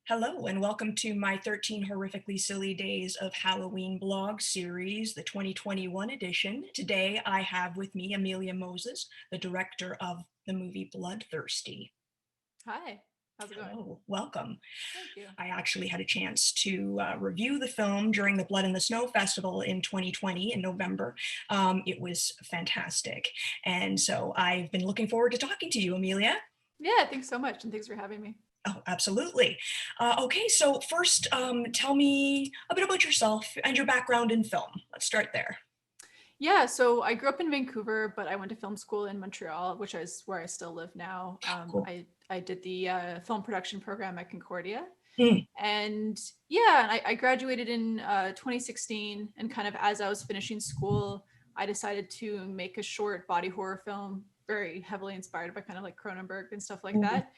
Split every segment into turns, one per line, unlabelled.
Hello, and welcome to my 13 Horrifically Silly Days of Halloween blog series, the 2021 edition. Today I have with me Amelia Moses, the director of the movie Bloodthirsty.
Hi, how's it going?
Hello, welcome.
Thank you.
I actually had a chance to review the film during the Blood in the Snow Festival in 2020 in November. It was fantastic. And so I've been looking forward to talking to you, Amelia.
Yeah, thanks so much, and thanks for having me.
Oh, absolutely. Okay, so first, tell me a bit about yourself and your background in film. Let's start there.
Yeah, so I grew up in Vancouver, but I went to film school in Montreal, which is where I still live now.
Cool.
I did the film production program at Concordia,
Mm,
and yeah, I graduated in 2016. And kind of as I was finishing school, I decided to make a short body horror film, very heavily inspired by kind of like Cronenberg and stuff like
mm,
that.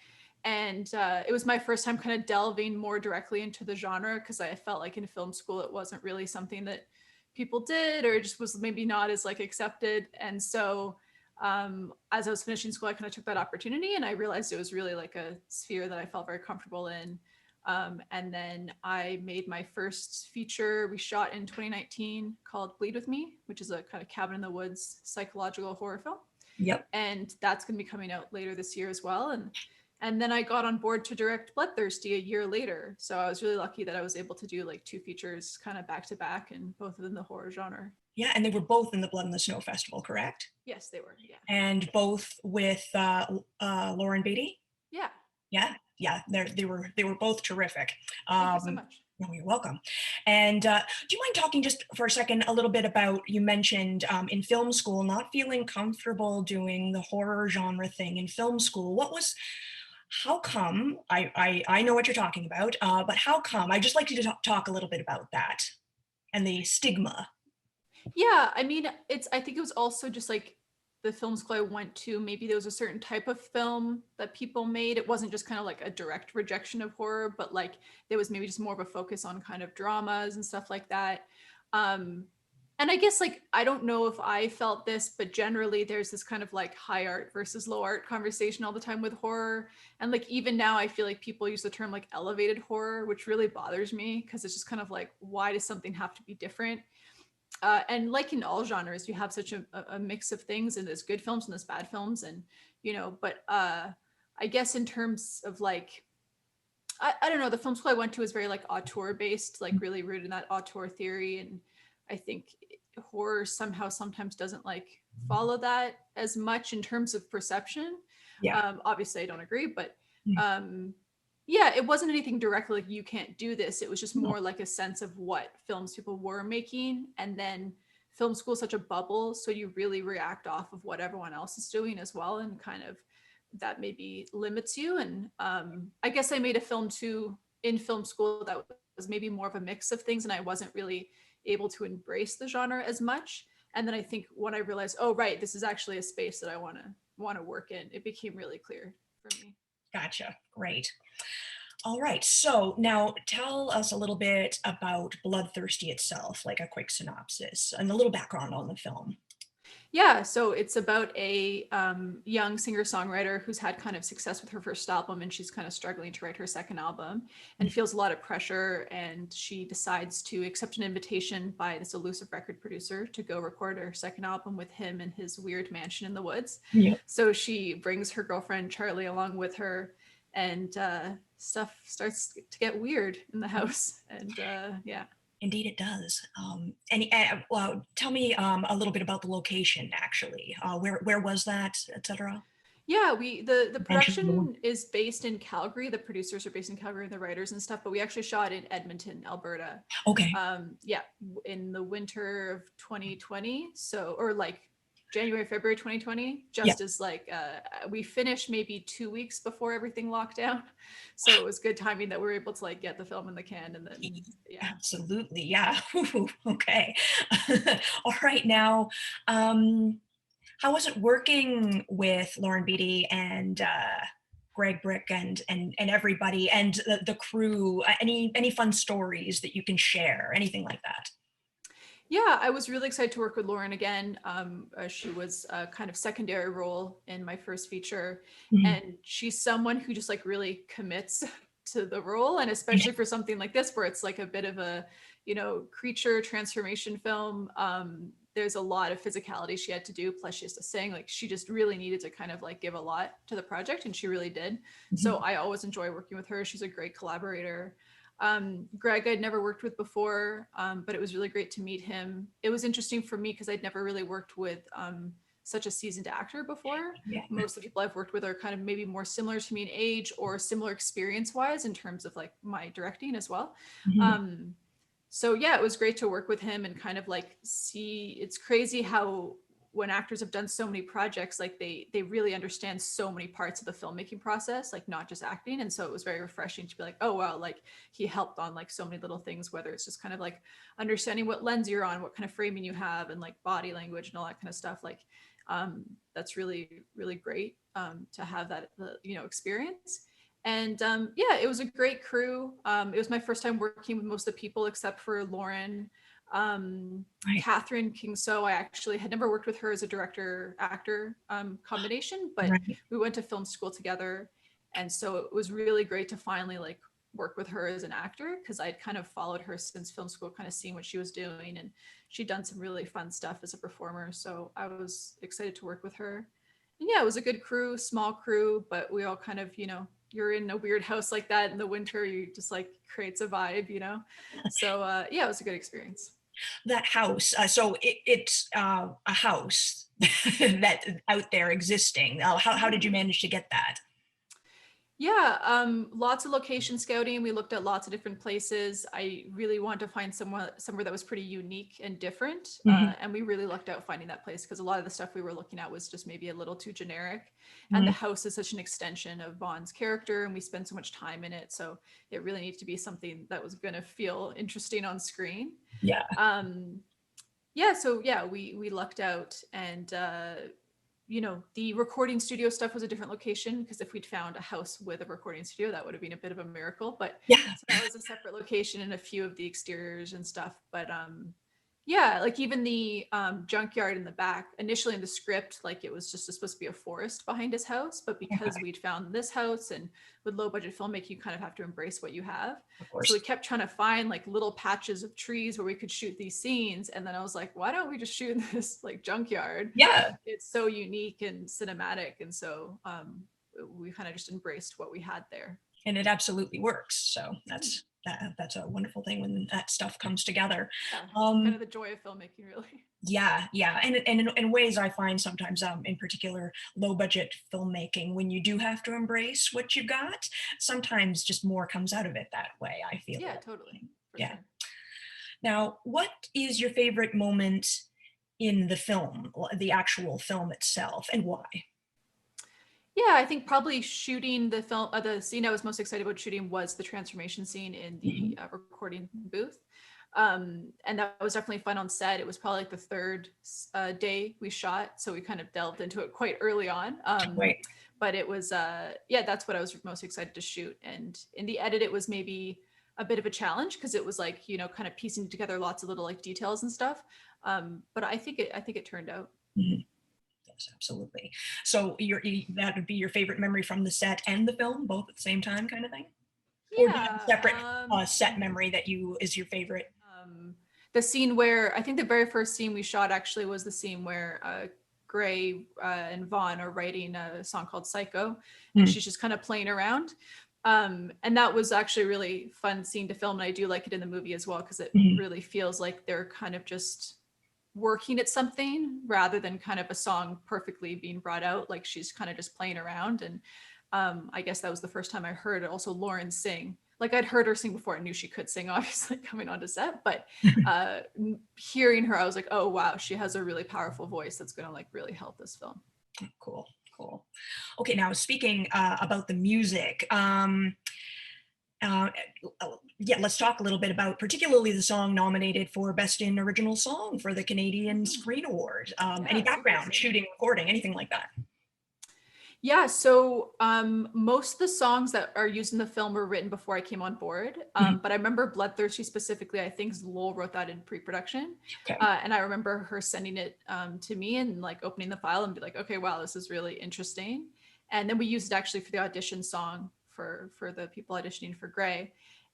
And it was my first time kind of delving more directly into the genre because I felt like in film school it wasn't really something that people did, or just was maybe not as like accepted. And so as I was finishing school, I kind of took that opportunity, and I realized it was really like a sphere that I felt very comfortable in. And then I made my first feature we shot in 2019 called Bleed With Me, which is a kind of cabin in the woods psychological horror film.
yep.
And that's going to be coming out later this year as well. And then I got on board to direct Bloodthirsty a year later. So I was really lucky that I was able to do like two features kind of back to back, and both of them the horror genre.
Yeah, and they were both in the Blood and the Snow Festival, correct?
Yes, they were. Yeah.
And both with Lauren Beatty.
Yeah.
Yeah, yeah, they were both terrific.
Thank you so
Um,
much.
no, you're welcome. And do you mind talking just for a second a little bit about, you mentioned in film school not feeling comfortable doing the horror genre thing in film school. How come? I know what you're talking about, but how come? I'd just like you to talk a little bit about that and the stigma.
Yeah, I mean, I think it was also just like the film school I went to, maybe there was a certain type of film that people made. It wasn't just kind of like a direct rejection of horror, but like there was maybe just more of a focus on kind of dramas and stuff like that. Um, and I guess like I don't know if I felt this, but generally there's this kind of like high art versus low art conversation all the time with horror. And like even now I feel like people use the term like elevated horror, which really bothers me because it's just kind of like, why does something have to be different? And like in all genres, you have such a mix of things, and there's good films and there's bad films, and but I guess in terms of like, I don't know, the film school I went to is very like auteur based, like really rooted in that auteur theory. And I think horror somehow sometimes doesn't like follow that as much in terms of perception.
Yeah.
Obviously I don't agree, but
Mm,
um yeah, it wasn't anything directly like you can't do this. It was just
no.
more like a sense of what films people were making. And then film school is such a bubble, so you really react off of what everyone else is doing as well, and kind of that maybe limits you. And I guess I made a film too in film school that was maybe more of a mix of things, and I wasn't really able to embrace the genre as much. And then I think when I realized, oh right, this is actually a space that I want to work in, it became really clear for me.
Gotcha. Great. All right. So now tell us a little bit about Bloodthirsty itself, like a quick synopsis and a little background on the film.
Yeah, so it's about a young singer-songwriter who's had kind of success with her first album, and she's kind of struggling to write her second album and feels a lot of pressure. And she decides to accept an invitation by this elusive record producer to go record her second album with him in his weird mansion in the woods.
Yeah.
So she brings her girlfriend Charlie along with her, and stuff starts to get weird in the house. And yeah.
Indeed, it does. Well, tell me a little bit about the location, actually. Where was that, etc.
Yeah, the
Mentioned.
production is based in Calgary. The producers are based in Calgary, and the writers and stuff, but we actually shot in Edmonton, Alberta.
Okay.
Yeah, in the winter of 2020. So, or like January, February 2020,
Yeah.
just as like we finished maybe 2 weeks before everything locked down. So it was good timing that we were able to like get the film in the can, and then yeah.
Absolutely. Yeah. Okay. All right. Now, um, how was it working with Lauren Beatty and Greg Brick and everybody and the crew? Any fun stories that you can share? Anything like that?
Yeah, I was really excited to work with Lauren again. She was a kind of secondary role in my first feature,
Mhm.
and she's someone who just like really commits to the role. And especially for something like this, where it's like a bit of a, creature transformation film. There's a lot of physicality she had to do. Plus she has to sing, like she just really needed to kind of like give a lot to the project, and she really did. So I always enjoy working with her. She's a great collaborator. Greg I'd never worked with before, but it was really great to meet him. It was interesting for me because I'd never really worked with such a seasoned actor before.
Yeah.
Most of the people I've worked with are kind of maybe more similar to me in age or similar experience wise in terms of like my directing as well. So yeah, it was great to work with him and kind of like see, it's crazy how when actors have done so many projects, like they really understand so many parts of the filmmaking process, like not just acting. And so it was very refreshing to be like, oh wow, like he helped on like so many little things, whether it's just kind of like understanding what lens you're on, what kind of framing you have, and like body language and all that kind of stuff. Like that's really, really great to have that, experience. And yeah, it was a great crew. It was my first time working with most of the people except for Lauren.
Right.
Catherine King So, I actually had never worked with her as a director actor combination, but
Right.
we went to film school together. And so it was really great to finally like work with her as an actor, because I'd kind of followed her since film school, kind of seeing what she was doing. And she'd done some really fun stuff as a performer. So I was excited to work with her. And yeah, it was a good crew, small crew, but we all kind of, you're in a weird house like that in the winter, you just like creates a vibe. So yeah, it was a good experience.
That house. So it's a house that's out there existing. How did you manage to get that?
Yeah, lots of location scouting. We looked at lots of different places. I really wanted to find somewhere that was pretty unique and different. And we really lucked out finding that place because a lot of the stuff we were looking at was just maybe a little too generic. And the house is such an extension of Vaughn's character, and we spend so much time in it. So it really needed to be something that was going to feel interesting on screen.
Yeah.
Yeah, so yeah, we lucked out. And the recording studio stuff was a different location, because if we'd found a house with a recording studio, that would have been a bit of a miracle. But
Yeah.
so that was a separate location, and a few of the exteriors and stuff. But yeah, like even the junkyard in the back, initially in the script, like it was just supposed to be a forest behind his house. But because
Okay.
we'd found this house, and with low budget filmmaking, you kind of have to embrace what you have.
Of
So we
course.
kept trying to find like little patches of trees where we could shoot these scenes. And then I was like, why don't we just shoot in this like junkyard?
Yeah.
It's so unique and cinematic. And so we kind of just embraced what we had there.
And it absolutely works. So that's a wonderful thing when that stuff comes together.
Yeah, kind
Um,
of the joy of filmmaking, really.
yeah, yeah, and in ways I find sometimes, in particular, low budget filmmaking, when you do have to embrace what you got, sometimes just more comes out of it that way. I feel
Yeah,
like.
totally, for
Yeah.
sure.
Now, what is your favorite moment in the film, the actual film itself, and why?
Yeah, I think probably shooting the film, the scene I was most excited about shooting was the transformation scene in
Mhm.
the recording booth. And that was definitely fun on set. It was probably like the third day we shot, so we kind of delved into it quite early on.
Right.
But it was, yeah, that's what I was most excited to shoot. And in the edit, it was maybe a bit of a challenge because it was like, kind of piecing together lots of little like details and stuff. But I think it turned out.
Mhm. Yes, absolutely. So that would be your favorite memory from the set and the film, both at the same time, kind of thing? Or do you have a
Yeah.
separate set memory that you is your favorite?
Um, the scene where I think the very first scene we shot actually was the scene where Gray and Vaughn are writing a song called Psycho, and
Mm.
she's just kind of playing around. And that was actually a really fun scene to film. And I do like it in the movie as well, because it
Mhm.
really feels like they're kind of just working at something rather than kind of a song perfectly being brought out. Like she's kind of just playing around. And I guess that was the first time I heard also Lauren sing. Like I'd heard her sing before, I knew she could sing, obviously, coming onto set, but hearing her, I was like, oh wow, she has a really powerful voice that's going to like really help this film.
Cool, cool. Okay, now speaking about the music, uh, yeah, let's talk a little bit about particularly the song nominated for Best in Original Song for the Canadian Screen Award. Any
Yeah, super
background,
exciting.
shooting, recording, anything like that?
Yeah, so most of the songs that are used in the film were written before I came on board.
Mhm.
But I remember Bloodthirsty specifically, I think Lowell wrote that in pre-production.
Okay.
And I remember her sending it to me and like opening the file and be like, okay, wow, this is really interesting. And then we used it actually for the audition song for the people auditioning for Grey.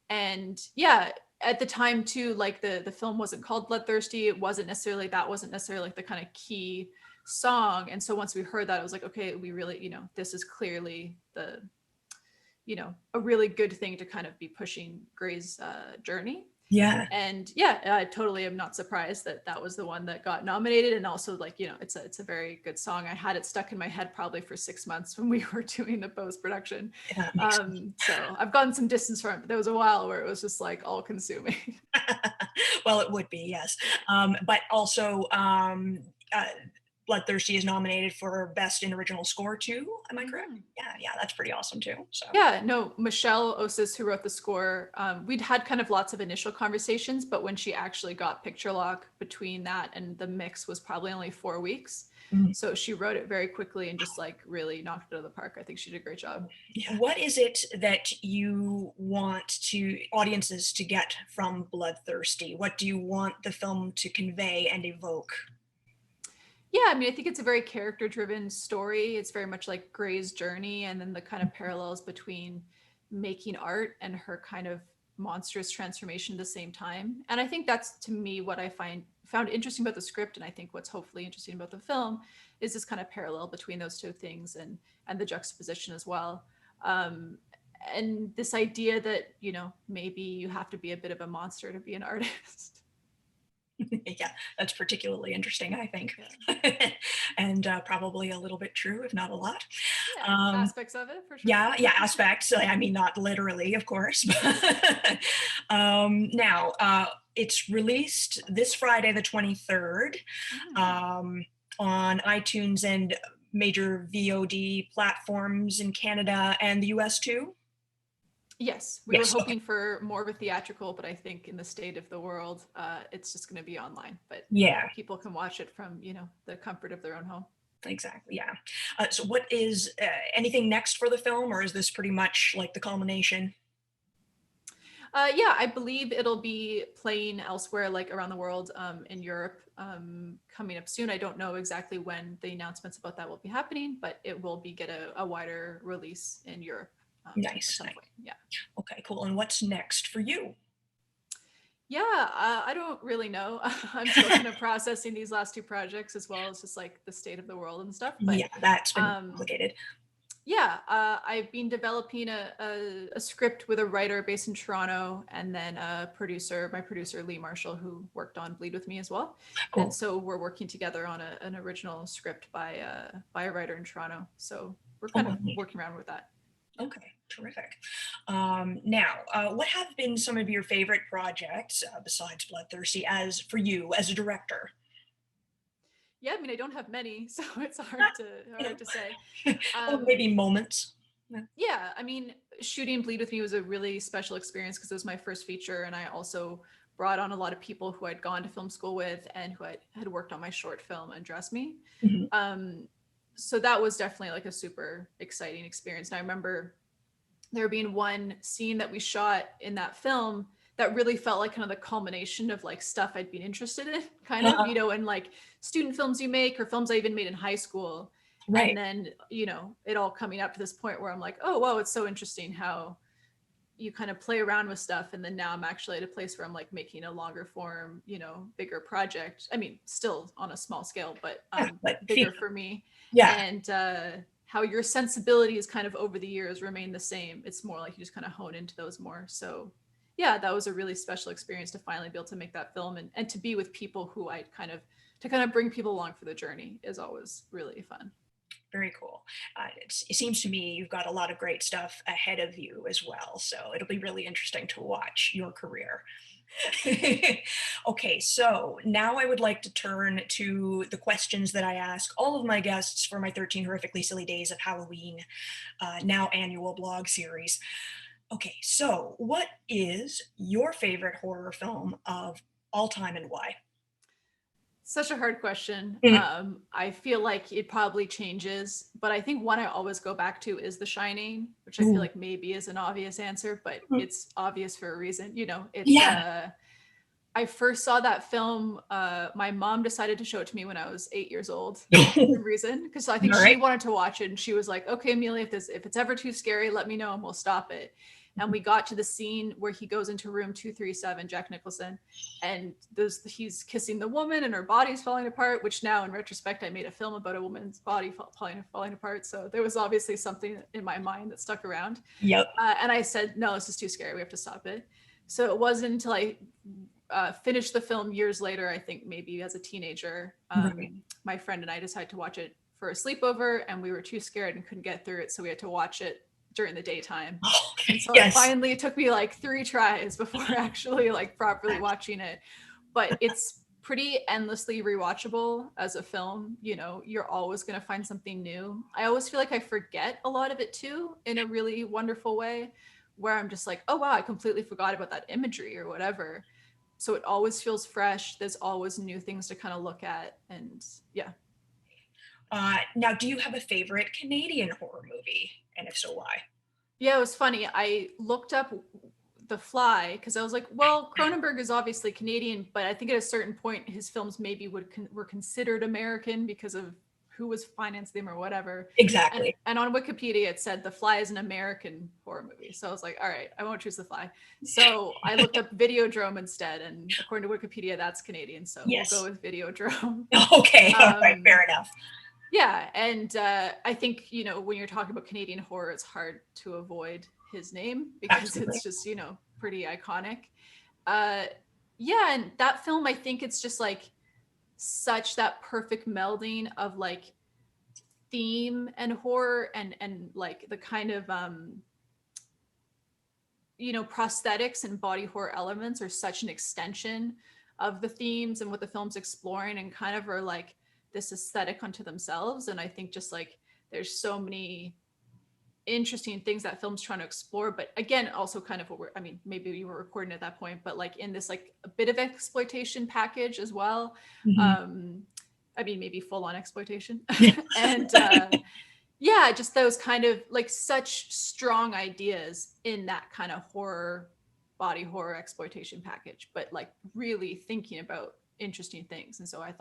And yeah, at the time too, like the film wasn't called Bloodthirsty. It wasn't necessarily, that wasn't necessarily like the kind of key song. And so once we heard that, it was like, okay, we really, this is clearly the, a really good thing to kind of be pushing Grey's journey.
Yeah.
And yeah, I totally am not surprised that that was the one that got nominated. And also, like, it's a very good song. I had it stuck in my head probably for 6 months when we were doing the post production.
Yeah, makes sense.
So I've gotten some distance from it, but there was a while where it was just like all consuming.
Well, it would be, yes. But also, Bloodthirsty is nominated for Best in Original Score too. Am I correct?
Mhm.
Yeah, yeah, that's pretty awesome too. So
Yeah, no, Michelle Osis, who wrote the score, we'd had kind of lots of initial conversations, but when she actually got picture lock, between that and the mix was probably only 4 weeks.
mhm.
So she wrote it very quickly and just like really knocked it out of the park. I think she did a great job.
What is it that you want audiences to get from Bloodthirsty? What do you want the film to convey and evoke?
Yeah, I mean, I think it's a very character driven story. It's very much like Grey's journey and then the kind of parallels between making art and her kind of monstrous transformation at the same time. And I think that's, to me, what I found interesting about the script, and I think what's hopefully interesting about the film is this kind of parallel between those two things, and the juxtaposition as well. Um, and this idea that, maybe you have to be a bit of a monster to be an artist.
Yeah, that's particularly interesting, I think,
Yeah.
and probably a little bit true, if not a lot.
Yeah,
Um,
aspects of it for sure.
yeah, yeah, aspects. I mean, not literally, of course. But, now, it's released this Friday, the 23rd,
Mm.
um, on iTunes and major VOD platforms in Canada and the US too.
Yes, we were
Yes. Okay.
hoping for more of a theatrical, but I think in the state of the world, it's just going to be online. But
Yeah,
people can watch it from, the comfort of their own home.
exactly. Yeah. So, what is anything next for the film, or is this pretty much like the culmination?
Yeah, I believe it'll be playing elsewhere, like around the world, in Europe, coming up soon. I don't know exactly when the announcements about that will be happening, but it will be get a wider release in Europe at
Nice,
some
nice.
point. Yeah.
Okay, cool. And what's next for you?
Yeah, I don't really know. I'm still kind of processing these last two projects as well as just like the state of the world and stuff. But
Yeah, that's been
um,
complicated.
yeah, I've been developing a script with a writer based in Toronto, and then my producer Lee Marshall, who worked on Bleed with me as well. And
Cool.
so we're working together on an original script by a writer in Toronto. So we're kind
Oh,
of
neat.
working around with that. Yeah.
Okay, terrific. Now, what have been some of your favorite projects besides Bloodthirsty as for you as a director?
Yeah, I mean, I don't have many, so it's
Ah, you
hard to say.
know, or
Um,
maybe moments. Yeah.
Yeah, I mean, shooting Bleed with Me was a really special experience because it was my first feature, and I also brought on a lot of people who I'd gone to film school with and who had worked on my short film Undress Me.
Mhm.
Um, so that was definitely like a super exciting experience. And I remember there being one scene that we shot in that film that really felt like kind of the culmination of like stuff I'd been interested in, kind of, in like student films you make or films I even made in high school. And
Right.
then, it all coming up to this point where I'm like, oh, wow, it's so interesting how you kind of play around with stuff. And then now I'm actually at a place where I'm like making a longer form, bigger project. I mean, still on a small scale, but
Yeah, but
bigger for me.
yeah,
And how your sensibilities kind of over the years remain the same. It's more like you just kind of hone into those more. So yeah, that was a really special experience to finally be able to make that film, and to be with people who I to kind of bring people along for the journey is always really fun.
very cool. It seems to me you've got a lot of great stuff ahead of you as well. So it'll be really interesting to watch your career. Okay, so now I would like to turn to the questions that I ask all of my guests for my 13 Horrifically Silly Days of Halloween, now annual blog series. Okay, so what is your favorite horror film of all time and why?
Such a hard question.
Mm.
I feel like it probably changes, but I think one I always go back to is The Shining, which I feel
Ooh.
like maybe is an obvious answer, but
Mm.
it's obvious for a reason. It's
Yeah.
I first saw that film. My mom decided to show it to me when I was 8 years old for some reason, because I think
All
she
right.
wanted to watch it, and she was like, "Okay, Amelia, if it's ever too scary, let me know and we'll stop it." And we got to the scene where he goes into room 237, Jack Nicholson, and he's kissing the woman and her body's falling apart. Which now, in retrospect, I made a film about a woman's body falling apart. So there was obviously something in my mind that stuck around.
Yep.
And I said, "No, this is too scary. We have to stop it." So it wasn't until I finished the film years later, I think maybe as a teenager,
Right.
my friend and I decided to watch it for a sleepover, and we were too scared and couldn't get through it, so we had to watch it during the daytime.
Oh,
And so
yes.
finally it took me like 3 tries before actually like properly watching it. But it's pretty endlessly rewatchable as a film. You know, you're always going to find something new. I always feel like I forget a lot of it too, in a really wonderful way, where I'm just like, oh wow, I completely forgot about that imagery or whatever. So it always feels fresh. There's always new things to kind of look at. And yeah.
Now, do you have a favorite Canadian horror movie? And if so, why?
Yeah, it was funny. I looked up The Fly because I was like, well, Cronenberg is obviously Canadian, but I think at a certain point his films maybe were considered American because of who was financing them or whatever. And
Exactly.
and on Wikipedia it said The Fly is an American horror movie. So I was like, all right, I won't choose The Fly. So I looked up Videodrome instead, and according to Wikipedia, that's Canadian. So we'll go
Yes.
with Videodrome.
Okay. All right.
um,
Fair enough.
yeah, and I think, you know, when you're talking about Canadian horror, it's hard to avoid his name because
Absolutely.
it's just, you know, pretty iconic. Uh, yeah, and that film, I think it's just like such that perfect melding of like theme and horror, and like the kind of you know, prosthetics and body horror elements are such an extension of the themes and what the film's exploring, and kind of are like this aesthetic unto themselves. And I think just like there's so many interesting things that film's trying to explore, but again, also kind of what I mean, maybe you were recording at that point, but like in this like a bit of exploitation package as well.
Mhm.
um I mean, maybe full on exploitation.
Yeah.
And yeah, just those kind of like such strong ideas in that kind of horror, body horror exploitation package, but like really thinking about interesting things. And so I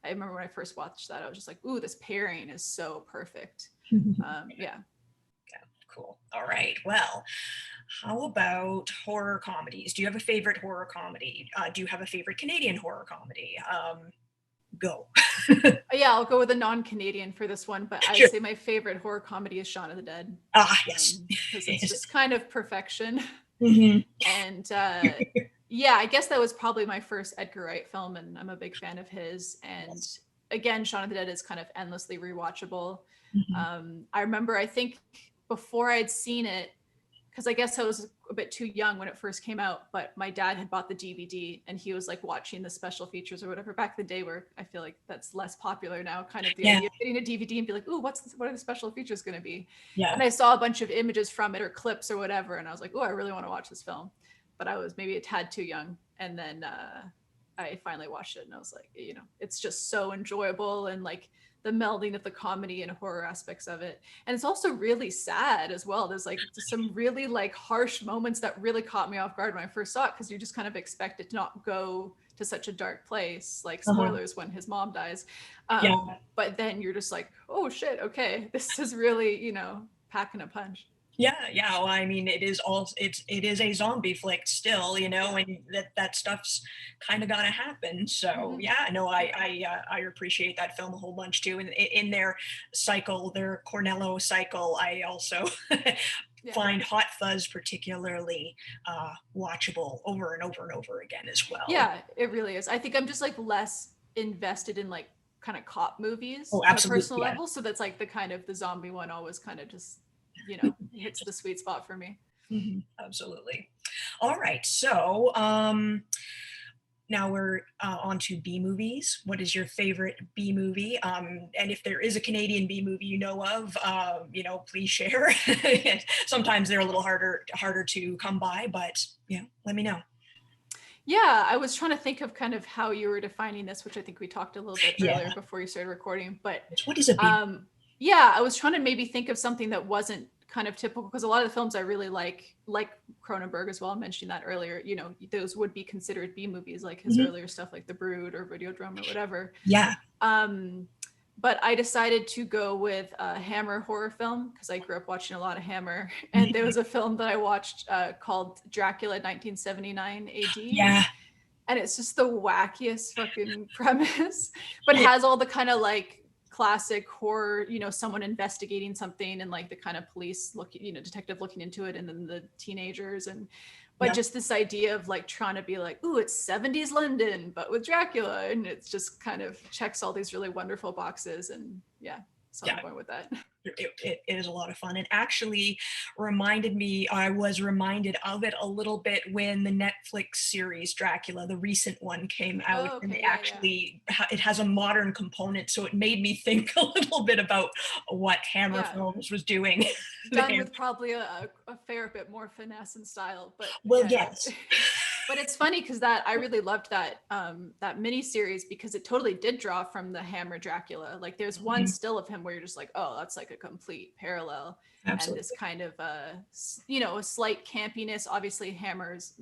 remember when I first watched that, I was just like, ooh, this pairing is so perfect. Yeah.
Cool. All right. Well, how about horror comedies? Do you have a favorite horror comedy? Do you have a favorite Canadian horror comedy? Go.
Yeah, I'll go with a non-Canadian for this one, but I'd
Sure.
say my favorite horror comedy is Shaun of the Dead,
Ah, yes.
because it's
Yes.
just kind of perfection.
Mhm.
And yeah, I guess that was probably my first Edgar Wright film, and I'm a big fan of his. And
Yes.
again, Shaun of the Dead is kind of endlessly rewatchable.
Mhm.
I remember, I think before I'd seen it, because I guess I was a bit too young when it first came out, but my dad had bought the DVD and he was like watching the special features or whatever back in the day, where I feel like that's less popular now, kind of the
Yeah.
idea of getting a DVD and be like, ooh, what are the special features going to be?
Yeah.
And I saw a bunch of images from it or clips or whatever, and I was like, oh, I really want to watch this film. But I was maybe a tad too young. And then I finally watched it, and I was like, you know, it's just so enjoyable, and like the melding of the comedy and horror aspects of it. And it's also really sad as well. There's like some really like harsh moments that really caught me off guard when I first saw it, because you just kind of expect it to not go to such a dark place, like
Uh-huh.
spoilers when his mom dies.
Yeah.
But then you're just like, oh shit, okay, this is really, you know, packing a punch.
Yeah, yeah. Well, I mean, it is a zombie flick still, and that stuff's kind of gotta happen. So
Mm-hmm.
yeah, no, I appreciate that film a whole bunch too. And in their cycle, their Cornello cycle, I also
Yeah.
find Hot Fuzz particularly watchable over and over and over again as well.
Yeah, it really is. I think I'm just like less invested in like kind of cop movies
Oh,
on a
absolutely,
personal
yeah.
level. So that's like the kind of the zombie one always kind of just, you know, hits the sweet spot for me.
Mhm, absolutely. All right, so now we're on to B movies. What is your favorite B movie? And if there is a Canadian B movie you know of, please share. Sometimes they're a little harder to come by, but let me know.
Yeah, I was trying to think of kind of how you were defining this, which I think we talked a little bit earlier
Yeah,
before you started recording. But
what is a B?
yeah, I was trying to maybe think of something that wasn't kind of typical, because a lot of the films I really like Cronenberg as well, I mentioned that earlier, you know, those would be considered B movies, like his
Mhm.
earlier stuff like The Brood or Videodrome or whatever.
Yeah.
Um, but I decided to go with a Hammer horror film because I grew up watching a lot of Hammer. And there
Mhm.
was a film that I watched called Dracula 1979 AD.
Yeah.
And it's just the wackiest fucking premise, but
It,
has all the kind of like classic horror, you know, someone investigating something and like the kind of police looking, you know, detective looking into it, and then the teenagers. And but
yeah.
just this idea of like trying to be like, ooh, it's 70s London but with Dracula, and it's just kind of checks all these really wonderful boxes. And yeah, so I'm
Yeah.
going with that.
It is a lot of fun, and actually reminded me, I was reminded of it a little bit when the Netflix series Dracula, the recent one, came out,
Oh,
and
okay,
they
yeah, yeah,
actually it has a modern component, so it made me think a little bit about what Hammer
yeah,
Films was doing.
done with probably a fair bit more finesse and style, but
Well,
yeah.
yes.
But it's funny because that I really loved that mini series because it totally did draw from the Hammer Dracula. Like there's one
Mhm.
still of him where you're just like, oh, that's like a complete parallel, and this
Absolutely.
kind of you know, a slight campiness. Obviously, Hammer's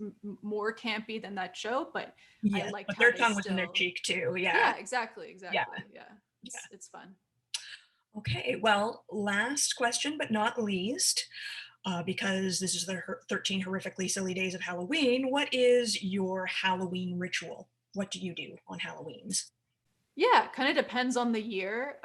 more campy than that show, but I
Yes,
liked
but
how
their
they
tongue was in their
still.
cheek too. Yeah.
Yeah, exactly,
Yeah.
exactly. Yeah,
Yeah.
it's fun.
Okay, well, last question, but not least, because this is the 13 horrifically silly days of Halloween. What is your Halloween ritual? What do you do on Halloweens?
Yeah, kind of depends on the year.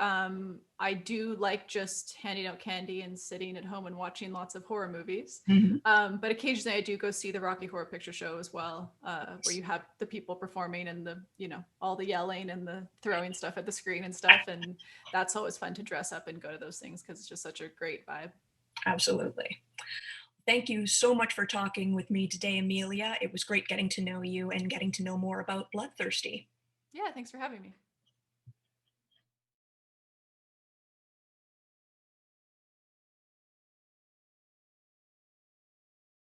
I do like just handing out candy and sitting at home and watching lots of horror movies.
Mhm.
But occasionally I do go see the Rocky Horror Picture Show as well, where you have the people performing and the, you know, all the yelling and the throwing stuff at the screen and stuff. And that's always fun to dress up and go to those things because it's just such a great vibe.
Absolutely. Thank you so much for talking with me today, Amelia. It was great getting to know you and getting to know more about Bloodthirsty.
Yeah, thanks for having me.